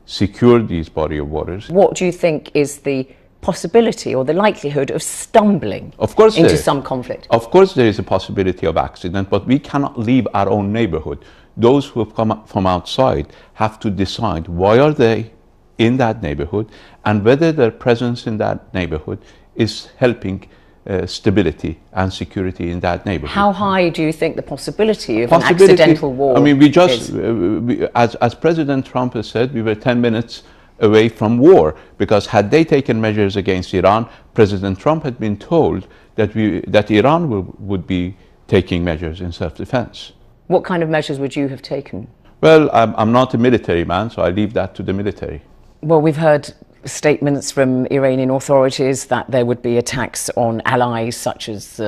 secure these body of waters. What do you think is the possibility or the likelihood of stumbling into some conflict? Of course there is a possibility of accident, but we cannot leave our own neighborhood. Those who have come from outside have to decide why are they in that neighborhood and whether their presence in that neighborhood is helping stability and security in that neighborhood. How high do you think the possibility of an accidental war I mean, as President Trump has said, we were 10 minutes away from war, because had they taken measures against Iran, President Trump had been told that Iran would be taking measures in self-defense. What kind of measures would you have taken? Well, I'm not a military man, so I leave that to the military. Well, we've heard statements from Iranian authorities that there would be attacks on allies such as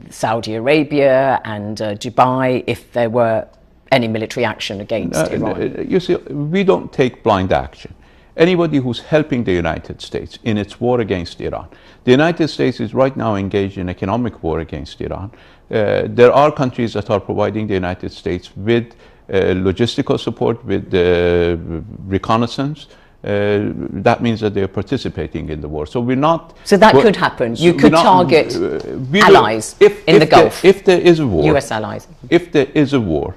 Saudi Arabia and Dubai if there were any military action against Iran. You see, we don't take blind action. Anybody who's helping the United States in its war against Iran, the United States is right now engaged in economic war against Iran. There are countries that are providing the United States with logistical support, with reconnaissance. That means that they are participating in the war. So we're not... So that could happen. You could target allies in the Gulf. If there is a war... US allies. If there is a war,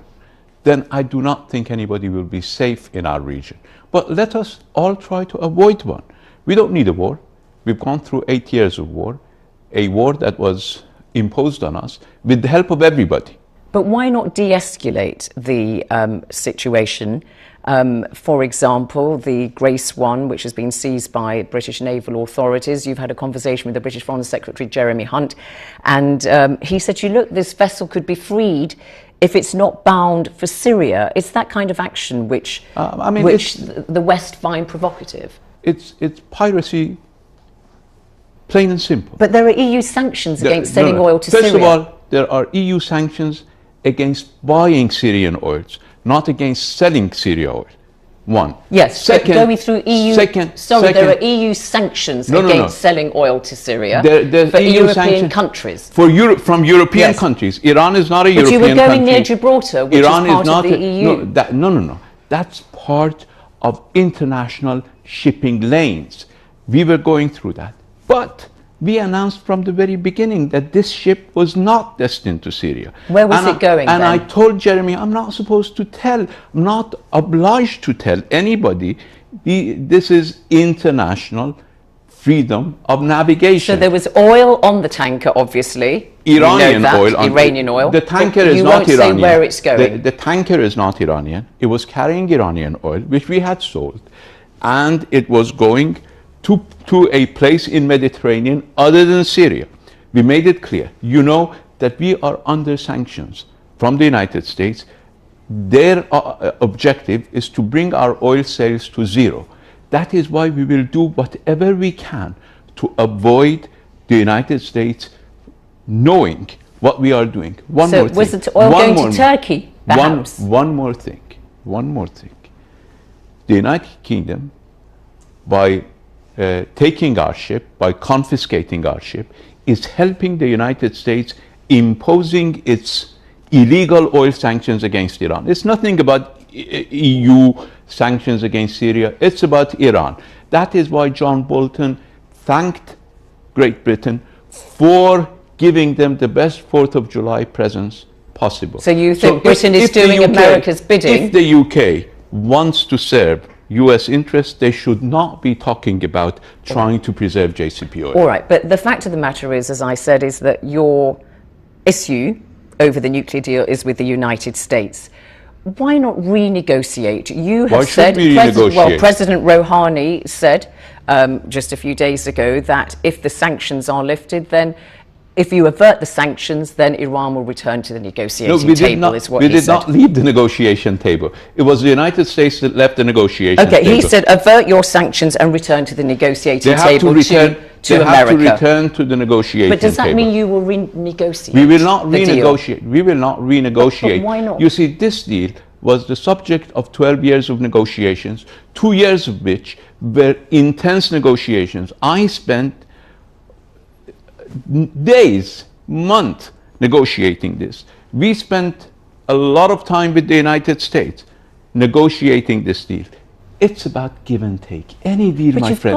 then I do not think anybody will be safe in our region. But let us all try to avoid one. We don't need a war. We've gone through 8 years of war, a war that was imposed on us with the help of everybody. But why not de-escalate the situation? For example, the Grace 1, which has been seized by British naval authorities. You've had a conversation with the British Foreign Secretary, Jeremy Hunt, and he said, look, this vessel could be freed if it's not bound for Syria. It's that kind of action which the West find provocative. It's piracy, plain and simple. But there are EU sanctions against selling oil to Syria. First of all, there are EU sanctions against buying Syrian oils, not against selling Syria oil. One. Yes, second, going through EU... there are EU sanctions against selling oil to Syria for EU European countries. From European countries. Iran is not a European country. But you were going near Gibraltar, which Iran is part of the EU. No. That's part of international shipping lanes. We were going through that. But we announced from the very beginning that this ship was not destined to Syria. Where was it going And then? I told Jeremy, I'm not supposed to tell, I'm not obliged to tell anybody. This is international freedom of navigation. So there was oil on the tanker, obviously. Iranian oil. The tanker is not Iranian. You won't say where it's going. The tanker is not Iranian. It was carrying Iranian oil, which we had sold. And it was going to a place in Mediterranean other than Syria. We made it clear. You know that we are under sanctions from the United States. Their objective is to bring our oil sales to zero. That is why we will do whatever we can to avoid the United States knowing what we are doing. Was it oil going to Turkey, perhaps? One more thing. The United Kingdom, by taking our ship, by confiscating our ship, is helping the United States imposing its illegal oil sanctions against Iran. It's nothing about EU sanctions against Syria, it's about Iran. That is why John Bolton thanked Great Britain for giving them the best 4th of July presents possible. So you think Britain is doing America's bidding? If the UK wants to serve US interests, they should not be talking about trying to preserve JCP oil. All right, but the fact of the matter is, as I said, is that your issue over the nuclear deal is with the United States. Why not renegotiate? You have said, President Rouhani said just a few days ago that if the sanctions are lifted, then if you avert the sanctions, then Iran will return to the negotiating table, is what he said. We did not leave the negotiation table. It was the United States that left the negotiation table. Okay, he said avert your sanctions and return to the negotiating table to America. They have to return to the negotiating table. But does that mean you will renegotiate? We will not renegotiate. We will not renegotiate. But why not? You see, this deal was the subject of 12 years of negotiations, 2 years of which were intense negotiations. I spent days, months negotiating this. We spent a lot of time with the United States negotiating this deal. It's about give and take. Any deal, But my you've friend.